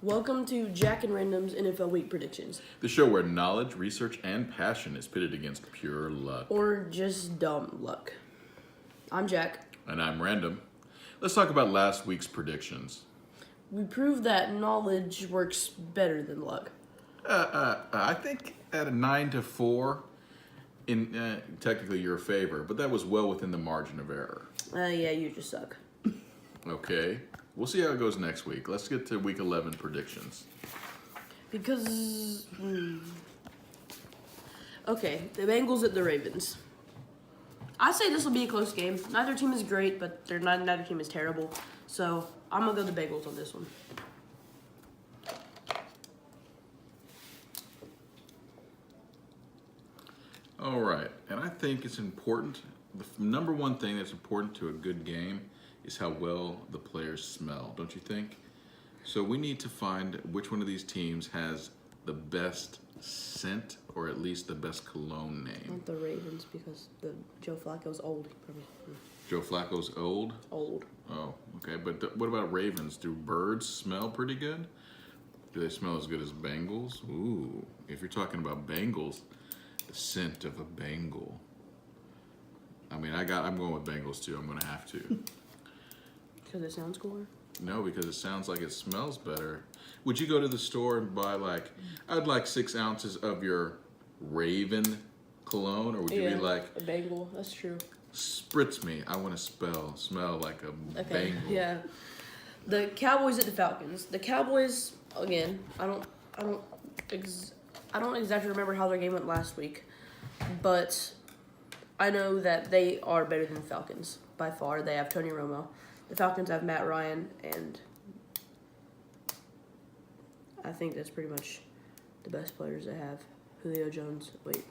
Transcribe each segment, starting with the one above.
Welcome to Jack and Random's NFL Week Predictions. The show where knowledge, research, and passion is pitted against pure luck. Or just dumb luck. I'm Jack. And I'm Random. Let's talk about last week's predictions. We proved that knowledge works better than luck. I think at a 9-4, in technically your favor, but that was well within the margin of error. Yeah, you just suck. Okay, we'll see how it goes next week. Let's get to week 11 predictions. Because... Okay, the Bengals at the Ravens. I say this will be a close game. Neither team is great, but neither team is terrible. So, I'm going to go the Bengals on this one. All right, and I think it's important. The number one thing that's important to a good game is how well the players smell, don't you think? So we need to find which one of these teams has the best scent, or at least the best cologne name. Not the Ravens, because Joe Flacco's old. Joe Flacco's old? Old. Oh, okay. But what about Ravens? Do birds smell pretty good? Do they smell as good as Bengals? Ooh, if you're talking about Bengals, the scent of a Bengal. I mean, I'm going with Bengals too. I'm going to have to. Because it sounds cooler? No, because it sounds like it smells better. Would you go to the store and buy I'd like 6 ounces of your Raven cologne, or would you be like, a Bengal? That's true. spritz me? I want to smell like a Bengal. Yeah. The Cowboys at the Falcons. The Cowboys, again, I don't exactly remember how their game went last week, but I know that they are better than the Falcons by far. They have Tony Romo. The Falcons have Matt Ryan, and I think that's pretty much the best players they have. Julio Jones. Wait,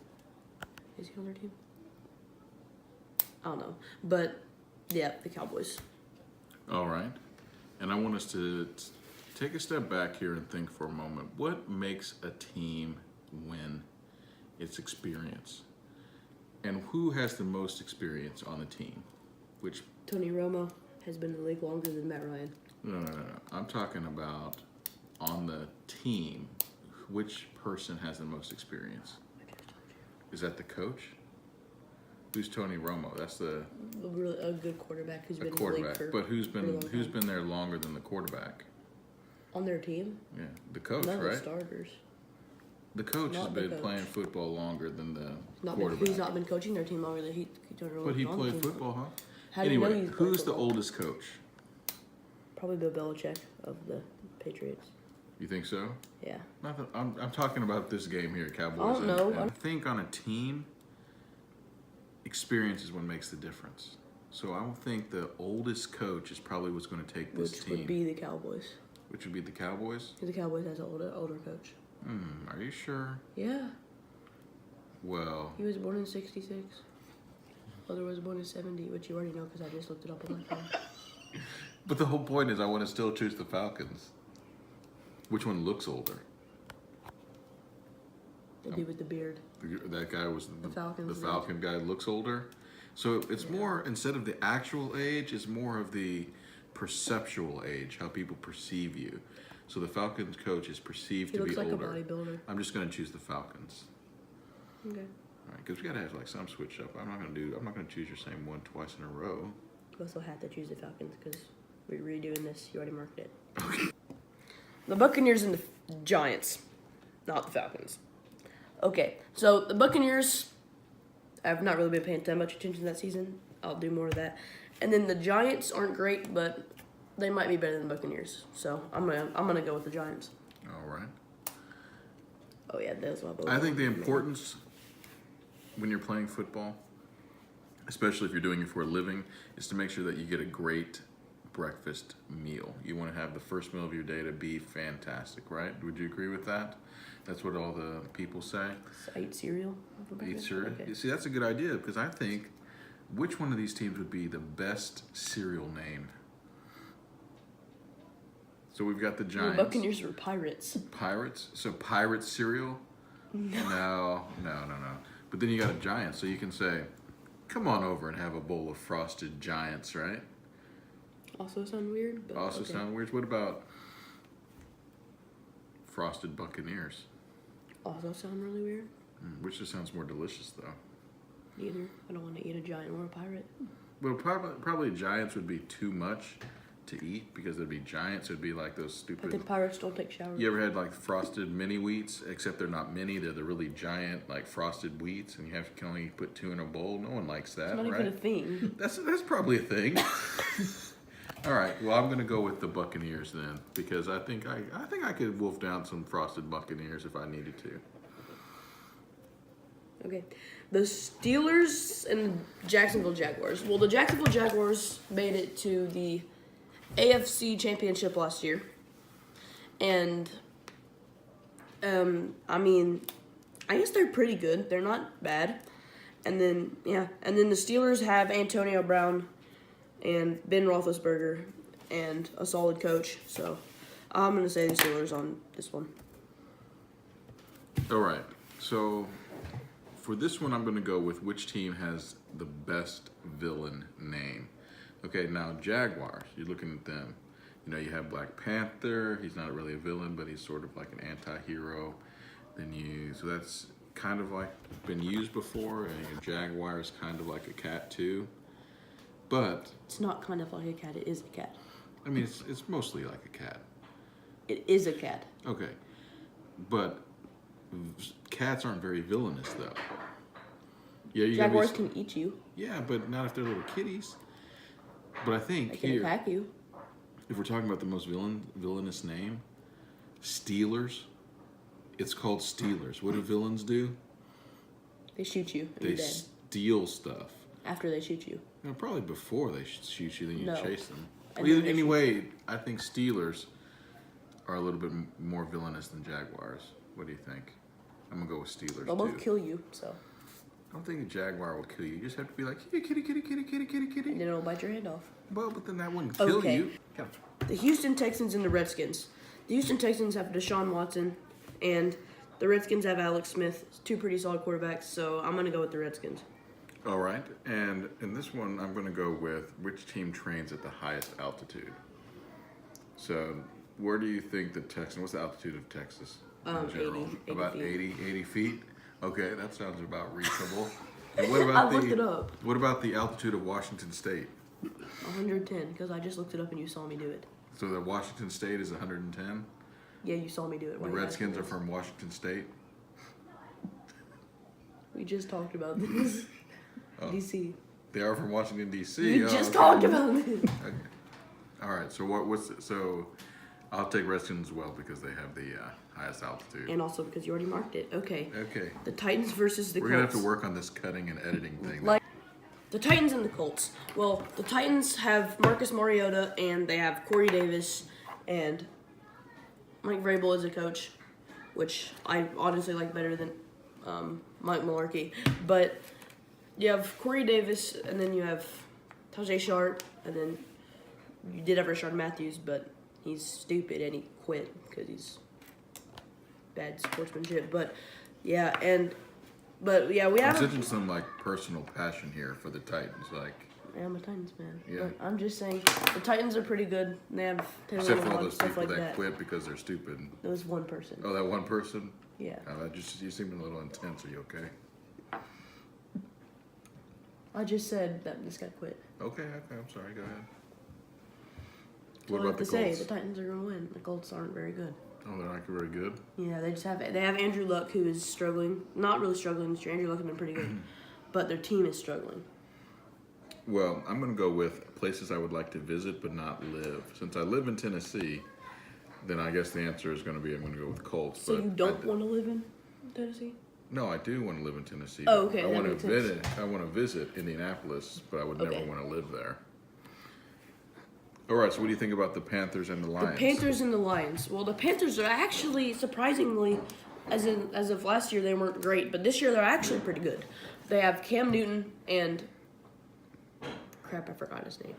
is he on their team? I don't know, but yeah, the Cowboys. All right. And I want us to take a step back here and think for a moment. What makes a team win? It's experience. And who has the most experience on the team? Which Tony Romo has been in the league longer than Matt Ryan. No. I'm talking about on the team. Which person has the most experience? Is that the coach? Who's Tony Romo? That's a good quarterback who's been quarterback. in the league for But who's time. been there longer than the quarterback? On their team? Yeah, the coach, None of right? the starters. The coach has Not the been coach. playing football longer than the quarterback. He's not been coaching their team longer than he Tony Romo. But he was on played the team. football, huh? How do you know Anyway, he's played who's the football? oldest coach? Probably Bill Belichick of the Patriots. You think so? Yeah. I'm talking about this game here, Cowboys. I don't know. And I think on a team, experience is what makes the difference. So I would think the oldest coach is probably what's going to take this Which team. would be the Cowboys. Which would be the Cowboys? The Cowboys has an older coach. Are you sure? Yeah. Well, He was born in 66. Other was born in 70, which you already know because I just looked it up on my phone. but the whole point is I want to still choose the Falcons. Which one looks older? It'd be with the beard. That guy was The Falcons the Falcon guy looks older. So it's more, instead of the actual age, it's more of the perceptual age, how people perceive you. So the Falcons coach is perceived He to be looks like older. a bodybuilder. I'm just going to choose the Falcons. Okay. All right, because we got to have some switch up. I'm not going to choose your same one twice in a row. You also had to choose the Falcons because we're redoing this. You already marked it. Okay. The Buccaneers and the Giants, not the Falcons. Okay, so the Buccaneers, I've not really been paying that much attention that season. I'll do more of that. And then the Giants aren't great, but they might be better than the Buccaneers. So I'm gonna go with the Giants. All right. Oh yeah, those will both. I think the importance when you're playing football, especially if you're doing it for a living, is to make sure that you get a great breakfast meal. You want to have the first meal of your day to be fantastic, right? Would you agree with that? That's what all the people say. I eat cereal. for Eat breakfast? cereal. Okay. You see, that's a good idea because I think which one of these teams would be the best cereal name? So we've got the The Giants. Buccaneers were Pirates. Pirates? So pirate cereal? No. But then you got a Giant, so you can say, come on over and have a bowl of frosted Giants, right? Also sound weird. But Also okay. sound weird. What about Frosted Buccaneers, Also sound really weird. which just sounds more delicious though. Neither. I don't want to eat a giant or a pirate. Well, probably giants would be too much to eat because they'd be giants. It'd be like those But stupid. then pirates don't take showers. You ever had like frosted mini wheats? Except they're not mini; they're the really giant like frosted wheats, and can only put 2 in a bowl. No one likes that, It's not right? even a thing. That's probably a thing. All right. Well, I'm gonna go with the Buccaneers then because I think I could wolf down some Frosted Buccaneers if I needed to. Okay. The Steelers and Jacksonville Jaguars. Well, the Jacksonville Jaguars made it to the AFC Championship last year. And, I mean, I guess they're pretty good. They're not bad. And then, yeah. And then the Steelers have Antonio Brown and Ben Roethlisberger and a solid coach. So, I'm going to say the Steelers on this one. All right. So for this one, I'm going to go with which team has the best villain name. Okay, now Jaguars, you're looking at them. You know, you have Black Panther. He's not really a villain, but he's sort of like an anti-hero. So that's kind of like been used before. And your Jaguar is kind of like a cat too. But, It's not kind of like a cat. It is a cat. I mean, it's mostly like a cat. It is a cat. Okay. But cats aren't very villainous, though. Yeah, Jaguars can eat you. Yeah, but not if they're little kitties. But I think They can here, attack you. if we're talking about the most villainous name, Steelers. It's called Steelers. What do villains do? They shoot you and They you're dead. steal stuff. After they shoot you. You know, probably before they shoot you, then you No. chase them. And Well, then they anyway, I think Steelers are a little bit more villainous than Jaguars. What do you think? I'm gonna go with Steelers They'll both too. kill you, so. I don't think a Jaguar will kill you. You just have to be like, kitty, kitty, kitty, kitty, kitty, kitty, And kitty. then it'll bite your hand off. Well, but then that wouldn't kill Okay. you. The Houston Texans and the Redskins. The Houston Texans have Deshaun Watson, and the Redskins have Alex Smith. Two pretty solid quarterbacks, so I'm going to go with the Redskins. All right, and in this one, I'm going to go with which team trains at the highest altitude. So, where do you think the Texans? What's the altitude of Texas in general? 80 about feet. 80 feet. Okay, that sounds about reasonable. And what I about looked it up. What about the altitude of Washington State? 110, because I just looked it up and you saw me do it. So the Washington State is 110. Yeah, you saw me do it. The Redskins are from Washington State. We just talked about this. DC. They are from Washington D.C. We Oh, just okay. talked about this. Okay. All right. So so I'll take Redskins as well because they have the highest altitude. And also because you already marked it. Okay. Okay. The Titans versus the We're Colts. gonna have to work on this cutting and editing thing. Like the Titans and the Colts. Well, the Titans have Marcus Mariota and they have Corey Davis and Mike Vrabel as a coach, which I honestly like better than Mike Mularkey. But you have Corey Davis and then you have Tajay Sharp and then you did have Rashard Matthews, but he's stupid and he quit because he's bad sportsmanship. But yeah, we I'm have. sensing some like personal passion here for the Titans, like Yeah, I'm a Titans fan. Yeah. But I'm just saying, the Titans are pretty good. They have Taylor except for all Lewan, those stuff people like that that. quit because they're stupid. There was one person. Oh, that one person. Yeah. You seem a little intense. Are you okay? I just said that this guy quit. Okay. I'm sorry. Go ahead. That's What all I about have the to say. Colts? The Titans are going to win. The Colts aren't very good. Oh, they're not very good. Yeah, they have Andrew Luck who is struggling. Not really struggling this year. Andrew Luck has been pretty good. But their team is struggling. Well, I'm going to go with places I would like to visit but not live. Since I live in Tennessee, then I guess the answer is going to be I'm going to go with Colts. So but you don't want to live in Tennessee? No, I do want to live in Tennessee. Oh, okay, I that want to makes sense. visit. I want to visit Indianapolis, but I would never Okay. want to live there. All right. So, what do you think about the Panthers and the The Lions? Panthers and the Lions. Well, the Panthers are actually, surprisingly, as of last year, they weren't great, but this year they're actually pretty good. They have Cam Newton and crap, I forgot his name.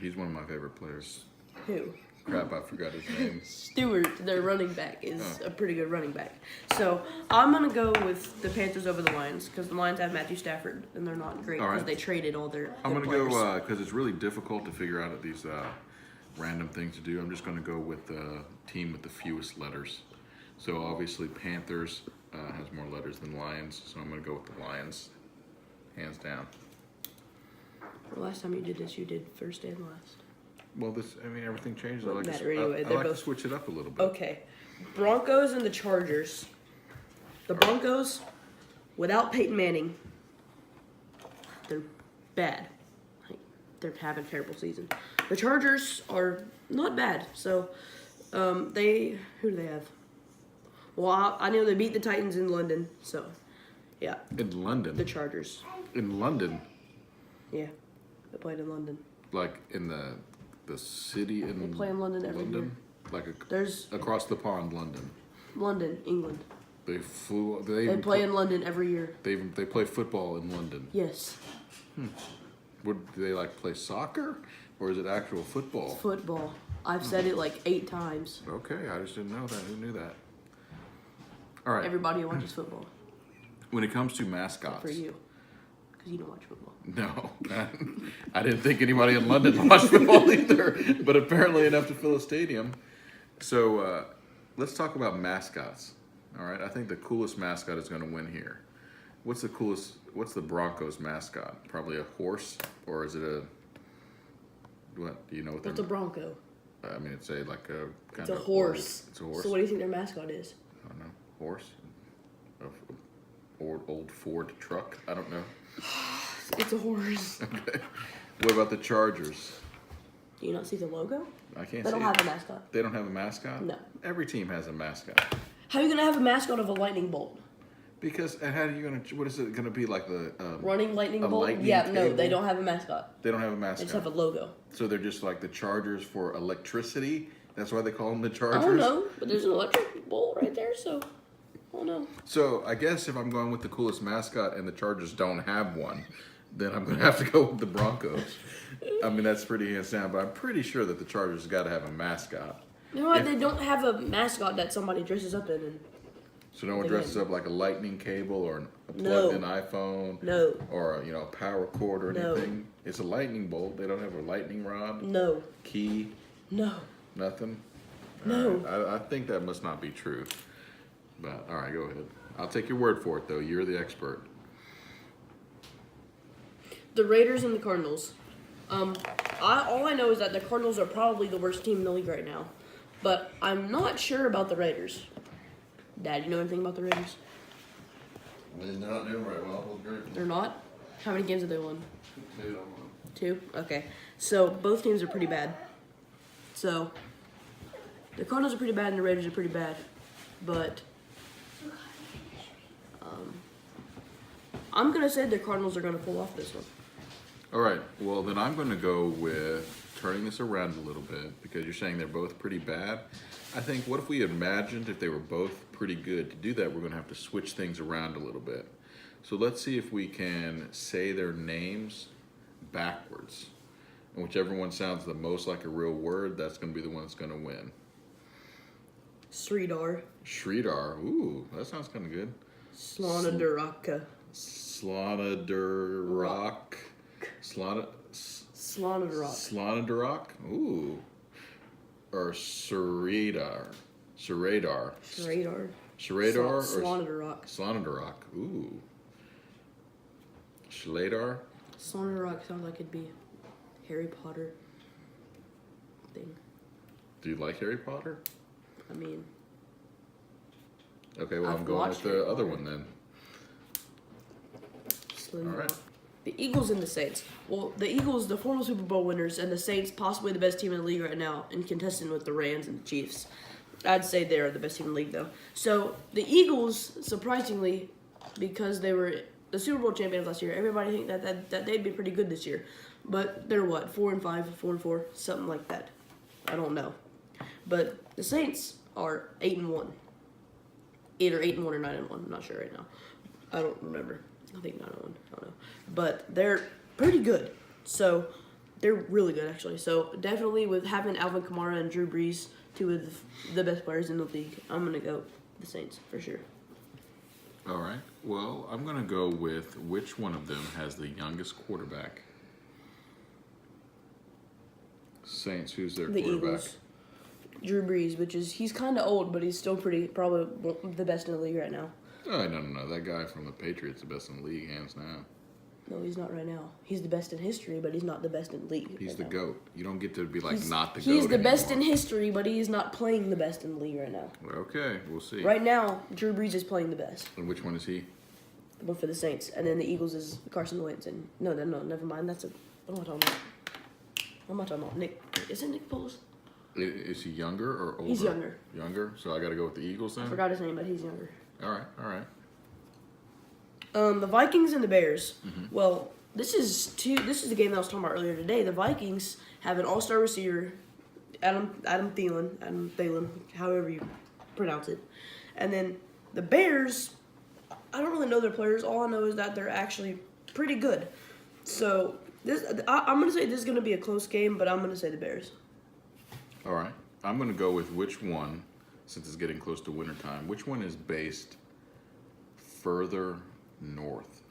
He's one of my favorite players. Who? Crap, I forgot his name. Stewart, their running back, is Oh. a pretty good running back. So I'm gonna go with the Panthers over the Lions because the Lions have Matthew Stafford and they're not great All because right. they traded all their. I'm good going to players. go, because it's really difficult to figure out these random things to do. I'm just going to go with the team with the fewest letters. So obviously Panthers has more letters than Lions, so I'm going to go with the Lions, hands down. The last time you did this, you did first and last. Well, everything changes. I Wouldn't like, matter anyway, I they're like to both- switch it up a little bit. Okay, Broncos and the Chargers. The Broncos, without Peyton Manning, they're bad. Like, they're having a terrible season. The Chargers are not bad. So, who do they have? Well, I know they beat the Titans in London. So, yeah, In London. the Chargers. In London, Yeah, they played in London. like in the city in They play in London every year. Like There's across the pond, London. London, England. They flew. They They even play in London every year. They play football in London. Yes, Do they like play soccer, or is it actual football? football. I've said it like 8 times. Okay, I just didn't know that. Who knew that? All right. Everybody who watches football. When it comes to mascots, For you. Because you don't watch football. no, I didn't think anybody in London watched football either, but apparently enough to fill a stadium. So let's talk about mascots. All right, I think the coolest mascot is going to win here. What's the Broncos mascot? Probably a horse, or is it what? Do you know what What's a Bronco? I mean, it's like a kind It's a of horse. It's a horse. So what do you think their mascot is? I don't know. Horse? Old Ford truck? I don't know. It's a horse. Okay. What about the Chargers? Do you not see the logo? I can't They see don't it. have a mascot. They don't have a mascot? No. Every team has a mascot. How are you going to have a mascot of a lightning bolt? Because how are you gonna? What is it gonna be like the? Running lightning a bolt? lightning Yeah, no, they cable? don't have a mascot. They don't have a They mascot. just have a logo. So they're just like the Chargers for electricity. That's why they call them the I Chargers. don't know, but there's an electric bolt right there, so I don't know. So I guess if I'm going with the coolest mascot and the Chargers don't have one, then I'm gonna have to go with the Broncos. I mean that's pretty hands down, but I'm pretty sure that the Chargers got to have a mascot. You know what? If- They don't have a mascot that somebody dresses up in. And So no one They dresses didn't. up like a lightning cable or a No. plugged-in iPhone no, or a power cord or No. anything. It's a lightning bolt. They don't have a lightning rod, no, key, no. nothing. No. All right. I think that must not be true. But all right, go ahead. I'll take your word for it, though. You're the expert. The Raiders and the Cardinals. All I know is that the Cardinals are probably the worst team in the league right now, but I'm not sure about the Raiders. Dad, you know anything about the Raiders? They're not doing very well. They're not. How many games have they won? 2? Okay. So both teams are pretty bad. So the Cardinals are pretty bad and the Raiders are pretty bad, but I'm gonna say the Cardinals are gonna pull off this one. All right. Well, then I'm going to go with turning this around a little bit because you're saying they're both pretty bad. I think what if we imagined if they were both pretty good? To do that, we're going to have to switch things around a little bit. So let's see if we can say their names backwards. And whichever one sounds the most like a real word, that's going to be the one that's going to win. Sridhar, Sridhar. Ooh, that sounds kind of good. Slanadaraka, Slanadarok. Slanadaraka. Slanadarok? Ooh. Or Saradar. Saradar. Sridhar. Saradar or Slanadaraka. Slanadarok. Ooh. Shladar? Slanadaraka sounds like it'd be Harry Potter thing. Do you like Harry Potter? I mean, Okay, well, I've I'm going with watched Harry the other Potter. one then. Slanadaraka. All right. The Eagles and the Saints. Well, the Eagles, the former Super Bowl winners, and the Saints, possibly the best team in the league right now, and contesting with the Rams and the Chiefs. I'd say they're the best team in the league, though. So the Eagles, surprisingly, because they were the Super Bowl champions last year, everybody think that they'd be pretty good this year. But they're what, 4-5, 4-4, something like that. I don't know. But the Saints are 8-1. Either 8-1 or 9-1. I'm not sure right now. I don't remember. I think 9-1. I don't know. But they're pretty good. So they're really good, actually. So definitely with having Alvin Kamara and Drew Brees, two of the best players in the league, I'm going to go the Saints for sure. All right. Well, I'm going to go with which one of them has the youngest quarterback. Saints, who's their The quarterback? Eagles. Drew Brees, he's kind of old, but he's still probably the best in the league right now. Oh, no. That guy from the Patriots is the best in the league, hands down. No, he's not right now. He's the best in history, but he's not the best in the league. He's right the now. GOAT. You don't get to be like not the GOAT He's the best in anymore. history, but he's not playing the best in the league right now. Okay, we'll see. Right now, Drew Brees is playing the best. And which one is he? The one for the Saints, and then the Eagles is Carson Wentz. And no, never mind. What am I talking about? What am I talking about? Nick? Is it Nick Foles? Is he younger or older? He's younger. Younger? So I got to go with the Eagles then? I forgot his name, but he's younger. All right. The Vikings and the Bears. Mm-hmm. Well, this is the game that I was talking about earlier today. The Vikings have an all-star receiver, Adam Thielen, however you pronounce it, and then the Bears. I don't really know their players. All I know is that they're actually pretty good. So I'm gonna say this is gonna be a close game, but I'm gonna say the Bears. All right. I'm going to go with which one, since it's getting close to wintertime, which one is based further north?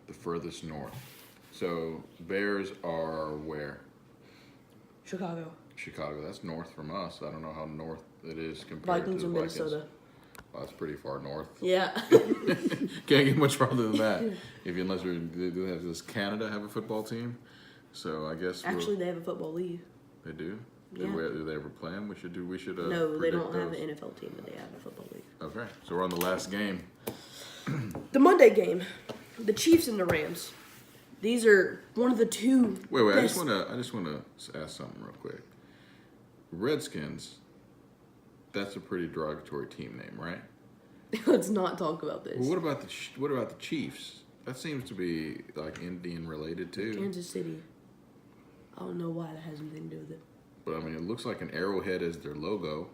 The furthest north. So Bears are where? Chicago. Chicago. That's north from us. I don't know how north it is compared Vikings to and the Vikings. Minnesota. Well, that's pretty far north. Yeah. Can't get much farther than that. Unless does Canada have a football team? So I guess Actually, they have a football league. they do. Yeah. Do they ever play them? We should. No, they predict don't have those. an NFL team, but they have a football league. Okay, so we're on the last game. The Monday game, the Chiefs and the Rams. These are one of the two. Wait. best- I just wanna ask something real quick. Redskins. That's a pretty derogatory team name, right? Let's not talk about this. Well, what about the Chiefs? That seems to be like Indian related too. Kansas City. I don't know why that has anything to do with it. But I mean, it looks like an arrowhead as their logo.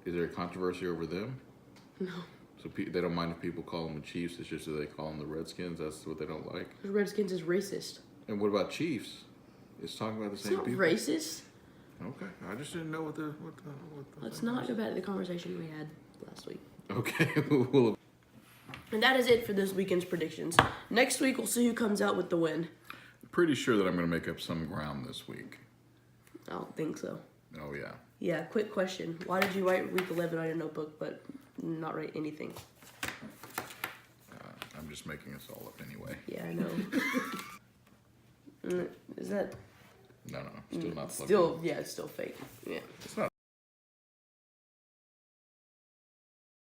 Is there a controversy over them? No. So they don't mind if people call them the Chiefs. It's just that they call them the Redskins. That's what they don't like. The Redskins is racist. And what about Chiefs? It's talking about the It's same not people. racist. Okay, I just didn't know what the Let's thing not was. go back to the conversation we had last week. Okay, well, And that is it for this weekend's predictions. Next week, we'll see who comes out with the win. pretty sure that I'm going to make up some ground this week. I don't think so. Oh yeah. Yeah, quick question. Why did you write week 11 on your notebook, but not write anything? I'm just making this all up anyway. Yeah, I know. Is that... No, still not. Still, yeah, it's still fake. Yeah. It's not